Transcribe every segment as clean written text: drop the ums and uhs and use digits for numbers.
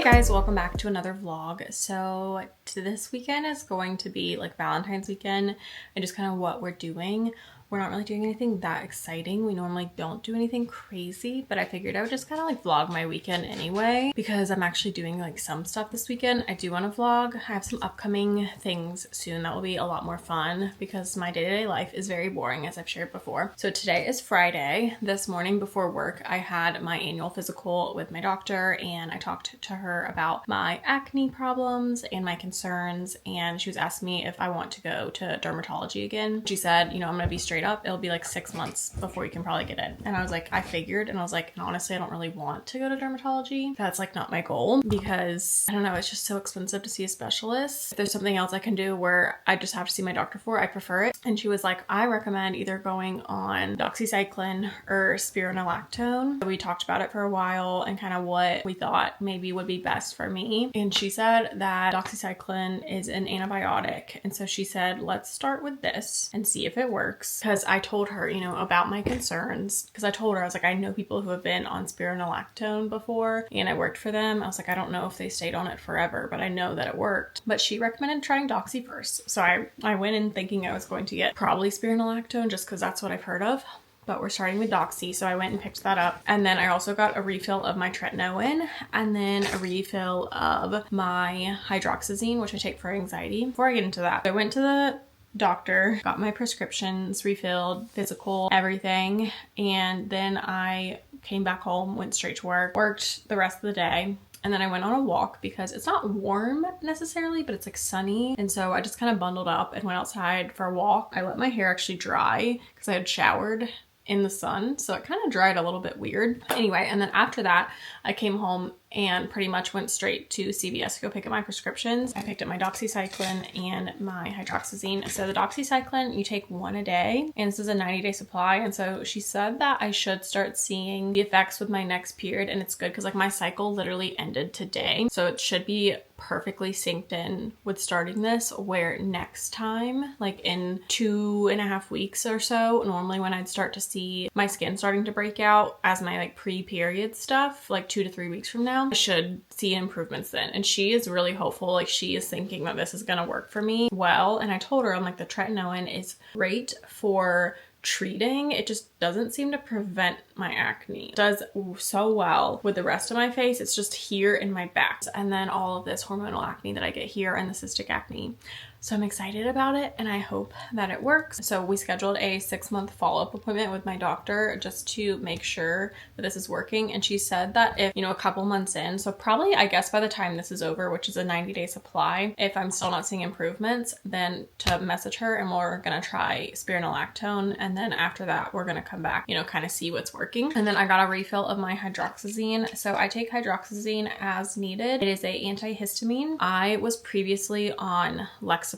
Guys, welcome back to another vlog. So this weekend is going to be like Valentine's weekend and just kind of what we're doing. We're not really doing anything that exciting. We normally don't do anything crazy, but I figured I would just kind of like vlog my weekend anyway because I'm actually doing like some stuff this weekend. I do want to vlog. I have some upcoming things soon that will be a lot more fun because my day-to-day life is very boring, as I've shared before. So today is Friday. This morning before work, I had my annual physical with my doctor and I talked to her about my acne problems and my concerns, and she was asking me if I want to go to dermatology again. She said, you know, I'm gonna be straight up, it'll be like 6 months before you can probably get in. And I was like, I figured, and I was like, and honestly, I don't really want to go to dermatology. That's like not my goal because I don't know, it's just so expensive to see a specialist. If there's something else I can do where I just have to see my doctor for, I prefer it. And she was like, I recommend either going on doxycycline or spironolactone. We talked about it for a while and kind of what we thought maybe would be best for me. And she said that doxycycline is an antibiotic. And so she said, let's start with this and see if it works. Because I told her, you know, about my concerns. Because I told her, I was like, I know people who have been on spironolactone before and I worked for them. I was like, I don't know if they stayed on it forever, but I know that it worked. But she recommended trying doxy first. So I went in thinking I was going to get probably spironolactone just because that's what I've heard of. But we're starting with doxy, so I went and picked that up. And then I also got a refill of my tretinoin and then a refill of my hydroxyzine, which I take for anxiety. Before I get into that, I went to the doctor, got my prescriptions refilled, physical, everything. And then I came back home, went straight to work, worked the rest of the day. And then I went on a walk because it's not warm necessarily, but it's like sunny. And so I just kind of bundled up and went outside for a walk. I let my hair actually dry because I had showered in the sun, so it kind of dried a little bit weird. Anyway, and then after that, I came home and pretty much went straight to CVS to go pick up my prescriptions. I picked up my doxycycline and my hydroxyzine. So the doxycycline, you take one a day, and this is a 90-day supply. And so she said that I should start seeing the effects with my next period, and it's good because like my cycle literally ended today. So it should be perfectly synced in with starting this, where next time, like in 2.5 weeks or so, normally when I'd start to see my skin starting to break out as my like pre-period stuff, like 2 to 3 weeks from now, I should see improvements then. And she is really hopeful. Like she is thinking that this is gonna work for me well. And I told her, I'm like, the tretinoin is great for treating, it just doesn't seem to prevent my acne. It does so well with the rest of my face. It's just here in my back and then all of this hormonal acne that I get here and the cystic acne. So I'm excited about it and I hope that it works. So we scheduled a 6-month follow-up appointment with my doctor just to make sure that this is working. And she said that if, you know, a couple months in, so probably I guess by the time this is over, which is a 90-day supply, if I'm still not seeing improvements, then to message her and we're gonna try spironolactone. And then after that, we're gonna come back, you know, kind of see what's working. And then I got a refill of my hydroxyzine. So I take hydroxyzine as needed. It is a antihistamine. I was previously on Lexapro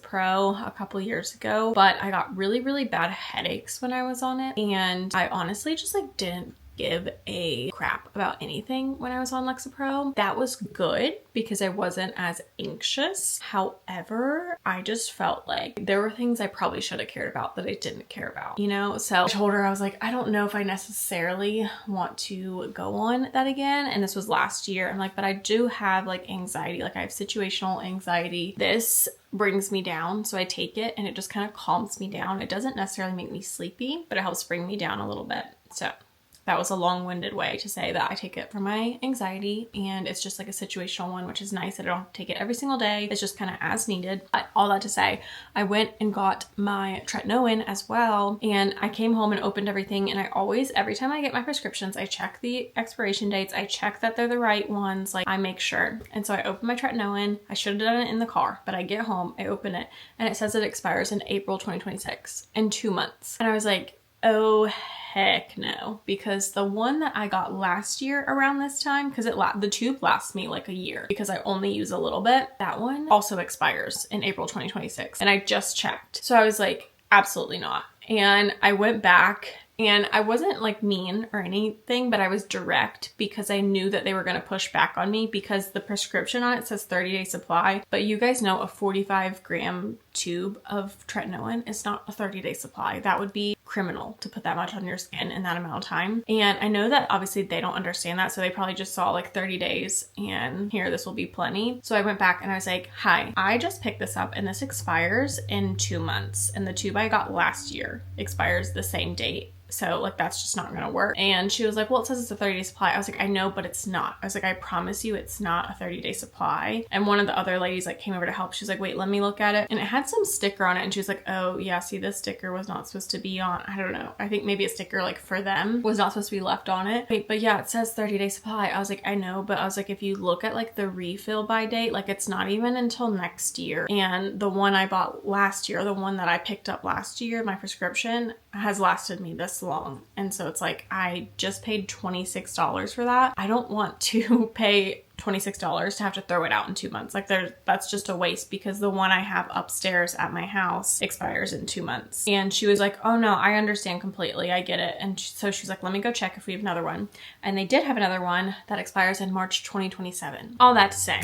a couple years ago, but I got really bad headaches when I was on it. And I honestly just like didn't give a crap about anything when I was on Lexapro. That was good because I wasn't as anxious. However, I just felt like there were things I probably should have cared about that I didn't care about, you know? So I told her, I was like, I don't know if I necessarily want to go on that again. And this was last year. I'm like, but I do have like anxiety. Like I have situational anxiety. This brings me down. So I take it and it just kind of calms me down. It doesn't necessarily make me sleepy, but it helps bring me down a little bit. So that was a long-winded way to say that I take it for my anxiety and it's just like a situational one, which is nice that I don't have to take it every single day. It's just kind of as needed. But all that to say, I went and got my tretinoin as well. And I came home and opened everything. And I always, every time I get my prescriptions, I check the expiration dates. I check that they're the right ones. Like I make sure. And so I opened my tretinoin. I should have done it in the car, but I get home, I open it and it says it expires in April 2026 in 2 months. And I was like, oh, heck no, because the one that I got last year around this time, because the tube lasts me like a year because I only use a little bit, that one also expires in April 2026 and I just checked. So I was like, absolutely not. And I went back and I wasn't like mean or anything, but I was direct because I knew that they were going to push back on me because the prescription on it says 30-day supply, but you guys know a 45 gram tube of tretinoin is not a 30-day supply. That would be criminal to put that much on your skin in that amount of time. And I know that obviously they don't understand that, so they probably just saw like 30 days and here, this will be plenty. So I went back and I was like, hi, I just picked this up and this expires in 2 months, and the tube I got last year expires the same date. So like, that's just not gonna work. And she was like, well, it says it's a 30-day supply. I was like, I know, but it's not. I was like, I promise you it's not a 30-day supply. And one of the other ladies like came over to help. She's like, wait, let me look at it. And it had some sticker on it. And she was like, oh yeah, see, this sticker was not supposed to be on. I don't know. I think maybe a sticker like for them was not supposed to be left on it. Wait, but yeah, it says 30-day supply. I was like, I know, but I was like, if you look at like the refill by date, like it's not even until next year. And the one I bought last year, the one that I picked up last year, my prescription, has lasted me this long. And so it's like, I just paid $26 for that. I don't want to pay $26 to have to throw it out in 2 months. Like that's just a waste, because the one I have upstairs at my house expires in 2 months. And she was like, oh no, I understand completely. I get it. And so she's like, let me go check if we have another one. And they did have another one that expires in March 2027. All that to say,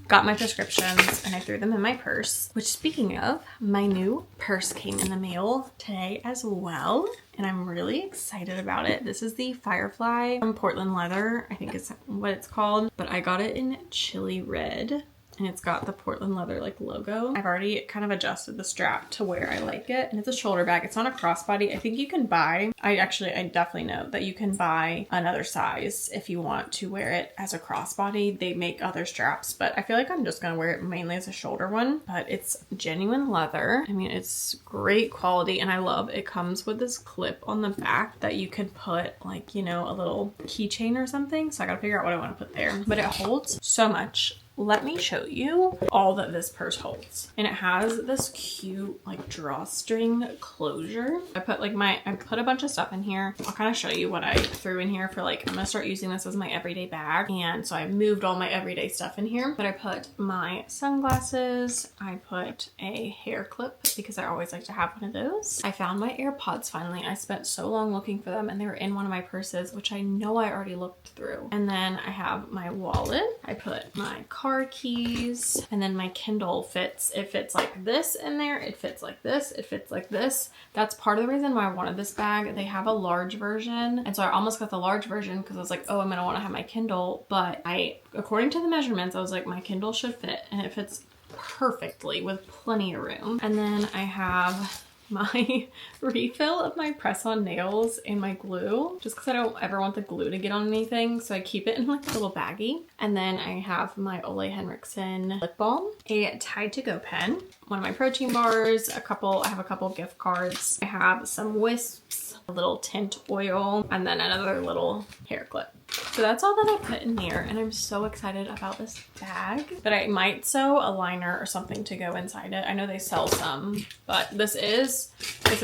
got my prescriptions and I threw them in my purse, which, speaking of, my new purse came in the mail today as well. And I'm really excited about it. This is the Firefly from Portland Leather, I think is what it's called. But I got it in chili red. And it's got the Portland Leather like logo. I've already kind of adjusted the strap to where I like it. And it's a shoulder bag. It's not a crossbody. I think you can buy, I definitely know that you can buy another size if you want to wear it as a crossbody. They make other straps, but I feel like I'm just gonna wear it mainly as a shoulder one. But it's genuine leather. I mean, it's great quality, and I love it comes with this clip on the back that you could put like, you know, a little keychain or something. So I gotta figure out what I want to put there. But it holds so much. Let me show you all that this purse holds. And it has this cute like drawstring closure. I put a bunch of stuff in here. I'll kind of show you what I threw in here for like, I'm gonna start using this as my everyday bag. And so I moved all my everyday stuff in here. But I put my sunglasses. I put a hair clip because I always like to have one of those. I found my AirPods finally. I spent so long looking for them and they were in one of my purses, which I know I already looked through. And then I have my wallet. I put my car keys, and then my Kindle fits. It fits like this in there. It fits like this. It fits like this. That's part of the reason why I wanted this bag. They have a large version. And so I almost got the large version because I was like, oh, I'm gonna want to have my Kindle. But according to the measurements, I was like, my Kindle should fit, and it fits perfectly with plenty of room. And then I have my refill of my press-on nails and my glue, just because I don't ever want the glue to get on anything, so I keep it in like a little baggie. And then I have my Ole Henriksen lip balm, a Tide to Go pen, one of my protein bars, I have a couple gift cards, I have some wisps, a little tint oil, and then another little hair clip. So that's all that I put in here, and I'm so excited about this bag. But I might sew a liner or something to go inside it. I know they sell some, but this is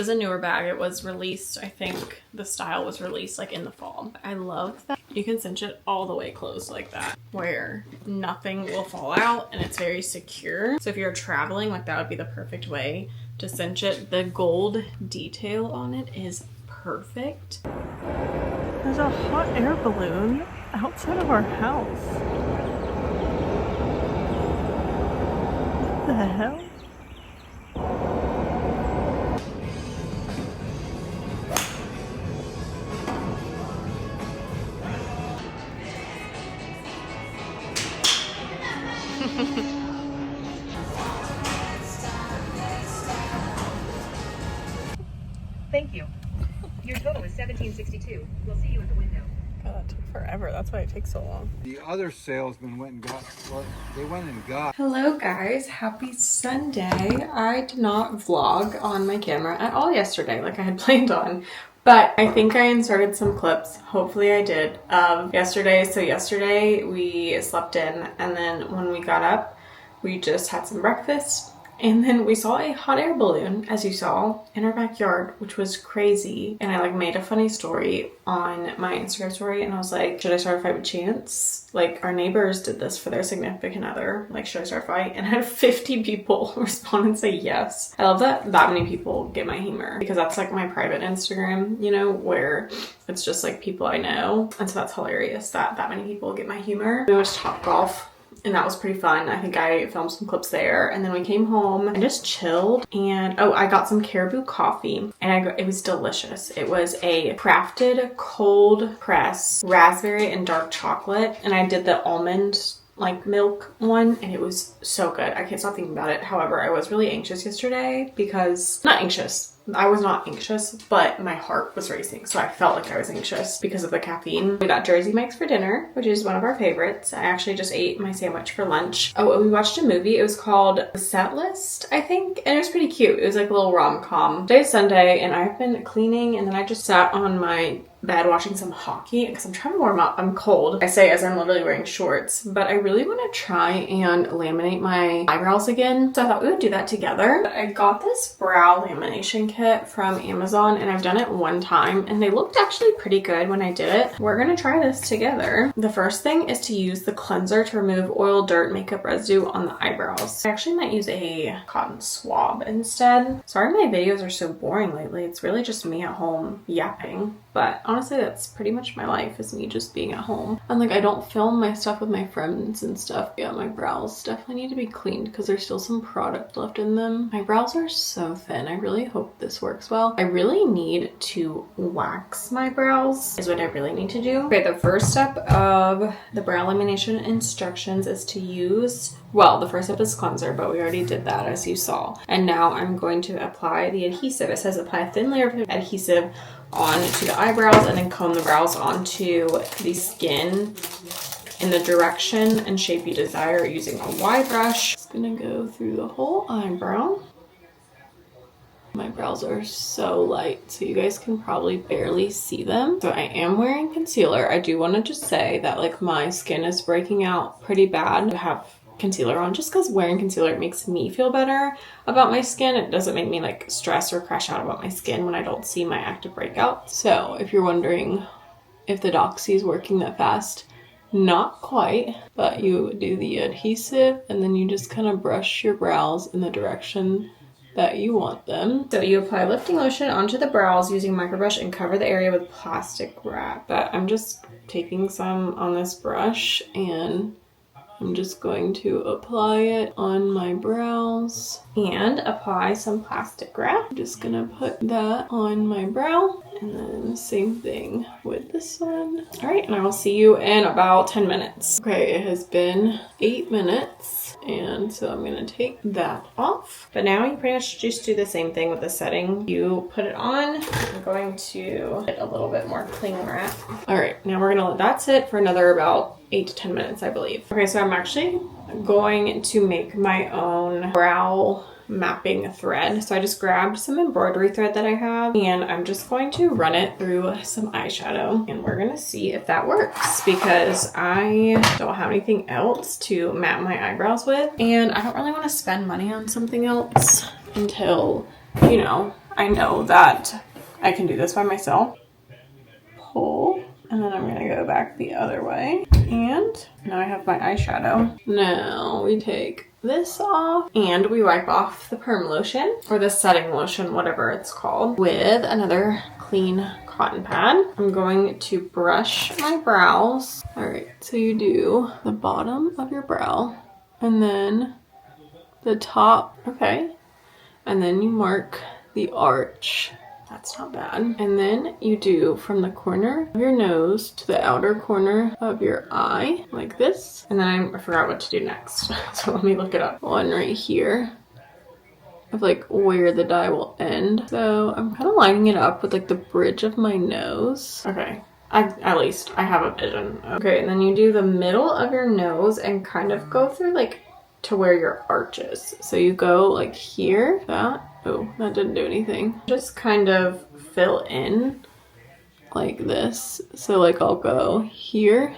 a newer bag. It was released, I think the style was released like in the fall. I love that you can cinch it all the way closed like that, where nothing will fall out and it's very secure. So if you're traveling, like that would be the perfect way to cinch it. The gold detail on it is perfect. There's a hot air balloon outside of our house. What the hell? Thank you. Your total is $17.62. We'll see you at the window. God, that took forever. That's why it takes so long. The other salesman went and got what they went and got. Hello guys, happy Sunday. I did not vlog on my camera at all yesterday like I had planned on. But I think I inserted some clips, hopefully I did, of yesterday. So yesterday we slept in, and then when we got up, we just had some breakfast. And then we saw a hot air balloon, as you saw, in our backyard, which was crazy. And I like made a funny story on my Instagram story, and I was like, should I start a fight with Chance? Like, our neighbors did this for their significant other. Like, should I start a fight? And I had 50 people respond and say yes. I love that many people get my humor, because that's like my private Instagram, you know, where it's just like people I know. And so that's hilarious that many people get my humor. We went to Topgolf and that was pretty fun. I think I filmed some clips there, and then we came home and just chilled. And oh, I got some Caribou coffee, and it was delicious. It was a crafted cold press raspberry and dark chocolate, and I did the almond like milk one, and it was so good. I can't stop thinking about it. However, I was really anxious yesterday because, not anxious, I was not anxious, but my heart was racing, so I felt like I was anxious because of the caffeine. We got Jersey Mike's for dinner, which is one of our favorites. I actually just ate my sandwich for lunch. Oh, and we watched a movie. It was called The Set List, I think, and it was pretty cute. It was like a little rom-com. Today's Sunday, and I've been cleaning, and then I just sat on my bed watching some hockey because I'm trying to warm up. I'm cold. I say as I'm literally wearing shorts, but I really want to try and laminate my eyebrows again. So I thought we would do that together. I got this brow lamination kit from Amazon, and I've done it one time, and they looked actually pretty good when I did it. We're gonna try this together. The first thing is to use the cleanser to remove oil, dirt, makeup residue on the eyebrows. I actually might use a cotton swab instead. Sorry my videos are so boring lately. It's really just me at home yapping. But honestly, that's pretty much my life, is me just being at home. And like, I don't film my stuff with my friends and stuff. Yeah, my brows definitely need to be cleaned because there's still some product left in them. My brows are so thin. I really hope this works well. I really need to wax my brows is what I really need to do. Okay, the first step of the brow lamination instructions is to use, well, the first step is cleanser, but we already did that as you saw. And now I'm going to apply the adhesive. It says apply a thin layer of adhesive onto the eyebrows and then comb the brows onto the skin in the direction and shape you desire using a wide brush. It's gonna go through the whole eyebrow. My brows are so light, so you guys can probably barely see them. So I am wearing concealer. I do want to just say that like my skin is breaking out pretty bad. I have concealer on just because wearing concealer, it makes me feel better about my skin. It doesn't make me like stress or crash out about my skin when I don't see my active breakout. So if you're wondering if the Doxy is working that fast, not quite, but you do the adhesive and then you just kind of brush your brows in the direction that you want them. So you apply lifting lotion onto the brows using microbrush and cover the area with plastic wrap. But I'm just taking some on this brush and I'm just going to apply it on my brows and apply some plastic wrap. I'm just gonna put that on my brow and then same thing with this one. All right, and I will see you in about 10 minutes. Okay, it has been 8 minutes. And so I'm gonna take that off. But now you pretty much just do the same thing with the setting. You put it on. I'm going to get a little bit more cling wrap. All right, now we're gonna let that sit for another about 8 to 10 minutes, I believe. Okay, so I'm actually going to make my own brow mapping thread. So I just grabbed some embroidery thread that I have and I'm just going to run it through some eyeshadow and we're gonna see if that works because I don't have anything else to map my eyebrows with and I don't really want to spend money on something else until, you know, I know that I can do this by myself. Pull, and then I'm gonna go back the other way and now I have my eyeshadow. Now we take this off and we wipe off the perm lotion or the setting lotion, whatever it's called, with another clean cotton pad. I'm going to brush my brows. All right, so you do the bottom of your brow and then the top, okay, and then you mark the arch. That's not bad. And then you do from the corner of your nose to the outer corner of your eye, like this. And then I forgot what to do next. So let me look it up. One right here of like where the dye will end. So I'm kind of lining it up with like the bridge of my nose. Okay. At least I have a vision. Okay, and then you do the middle of your nose and kind of go through like to where your arch is. So you go like here, that. Oh, that didn't do anything. Just kind of fill in like this. So like I'll go here.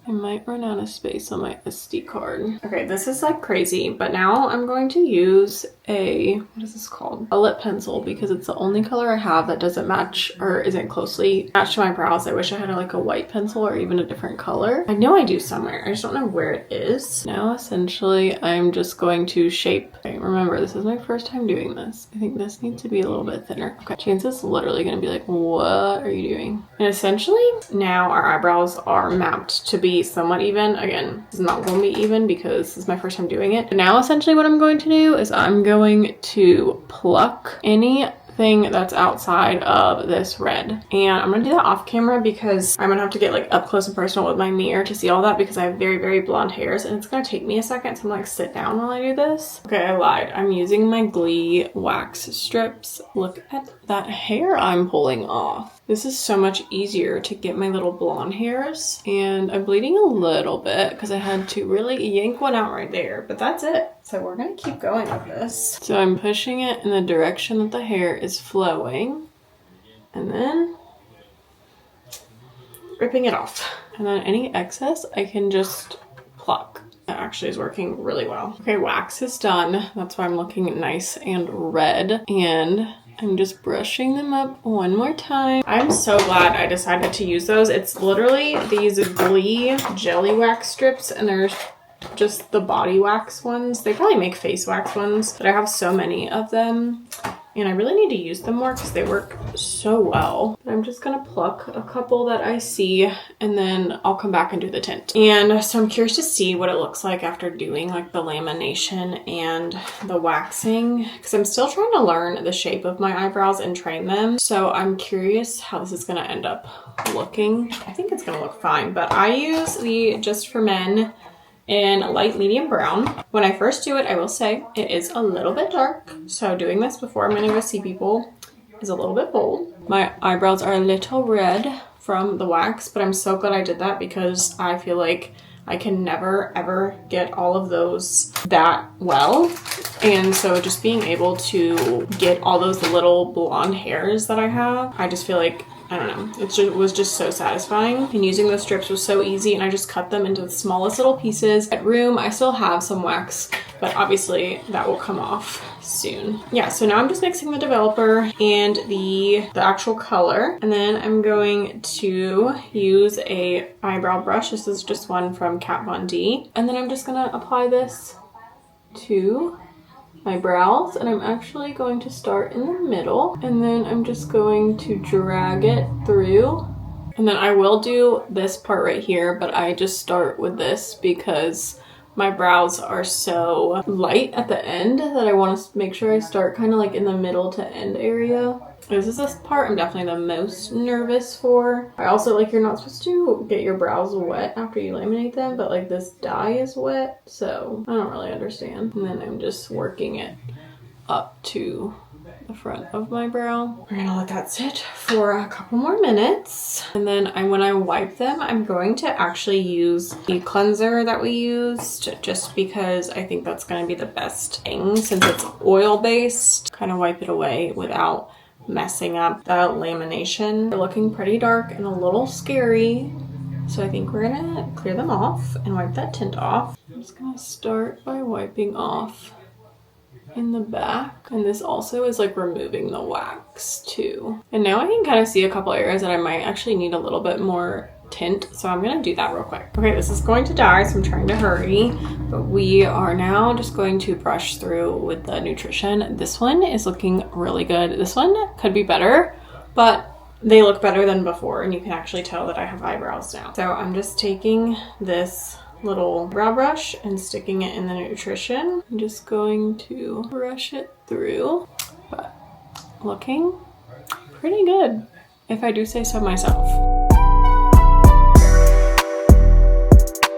I might run out of space on my SD card. Okay, this is like crazy, but now I'm going to use a, what is this called? A lip pencil because it's the only color I have that doesn't match or isn't closely matched to my brows. I wish I had like a white pencil or even a different color. I know I do somewhere. I just don't know where it is. Now essentially I'm just going to shape. Okay, remember this is my first time doing this. I think this needs to be a little bit thinner. Okay, Chance is literally gonna be like, what are you doing? And essentially now our eyebrows are mapped to be be somewhat even. Again, it's not going to be even because this is my first time doing it. But now essentially what I'm going to do is I'm going to pluck anything that's outside of this red, and I'm gonna do that off camera because I'm gonna have to get like up close and personal with my mirror to see all that because I have very, very blonde hairs, and it's gonna take me a second to like sit down while I do this. Okay, I lied. I'm using my Glee wax strips. Look at that hair I'm pulling off. This is so much easier to get my little blonde hairs, and I'm bleeding a little bit because I had to really yank one out right there, but that's it. So we're gonna keep going with this. So I'm pushing it in the direction that the hair is flowing, and then ripping it off. And then any excess I can just pluck. That actually is working really well. Okay, wax is done. That's why I'm looking nice and red, and I'm just brushing them up one more time. I'm so glad I decided to use those. It's literally these Glee jelly wax strips, and there's just the body wax ones. They probably make face wax ones, but I have so many of them, and I really need to use them more because they work so well. I'm just gonna pluck a couple that I see, and then I'll come back and do the tint. And so I'm curious to see what it looks like after doing like the lamination and the waxing, because I'm still trying to learn the shape of my eyebrows and train them. So I'm curious how this is gonna end up looking. I think it's gonna look fine, but I use the Just for Men in light medium brown. When I first do it, I will say it is a little bit dark. So doing this before I'm gonna go see people is a little bit bold. My eyebrows are a little red from the wax, but I'm so glad I did that because I feel like I can never ever get all of those that well. And so just being able to get all those little blonde hairs that I have, I just feel like, I don't know, it was just so satisfying. And using those strips was so easy, and I just cut them into the smallest little pieces. At room, I still have some wax, but obviously that will come off soon. Yeah, so now I'm just mixing the developer and the actual color, and then I'm going to use a eyebrow brush. This is just one from Kat Von D, and then I'm just gonna apply this to my brows, and I'm actually going to start in the middle, and then I'm just going to drag it through. And then I will do this part right here, but I just start with this because my brows are so light at the end that I want to make sure I start kind of like in the middle to end area. This is this part I'm definitely the most nervous for. I also, like, you're not supposed to get your brows wet after you laminate them, but like this dye is wet, so I don't really understand. And then I'm just working it up to the front of my brow. We're gonna let that sit for a couple more minutes. And then when I wipe them, I'm going to actually use the cleanser that we used just because I think that's gonna be the best thing since it's oil-based. Kind of wipe it away without messing up the lamination. They're looking pretty dark and a little scary, so I think we're gonna clear them off and wipe that tint off. I'm just gonna start by wiping off in the back, and this also is like removing the wax too. And now I can kind of see a couple areas that I might actually need a little bit more tint, so I'm gonna do that real quick. Okay, this is going to dry, so I'm trying to hurry, but we are now just going to brush through with the nutrition. This one is looking really good. This one could be better, but they look better than before, and you can actually tell that I have eyebrows now. So I'm just taking this little brow brush and sticking it in the nutrition. I'm just going to brush it through, but looking pretty good, if I do say so myself.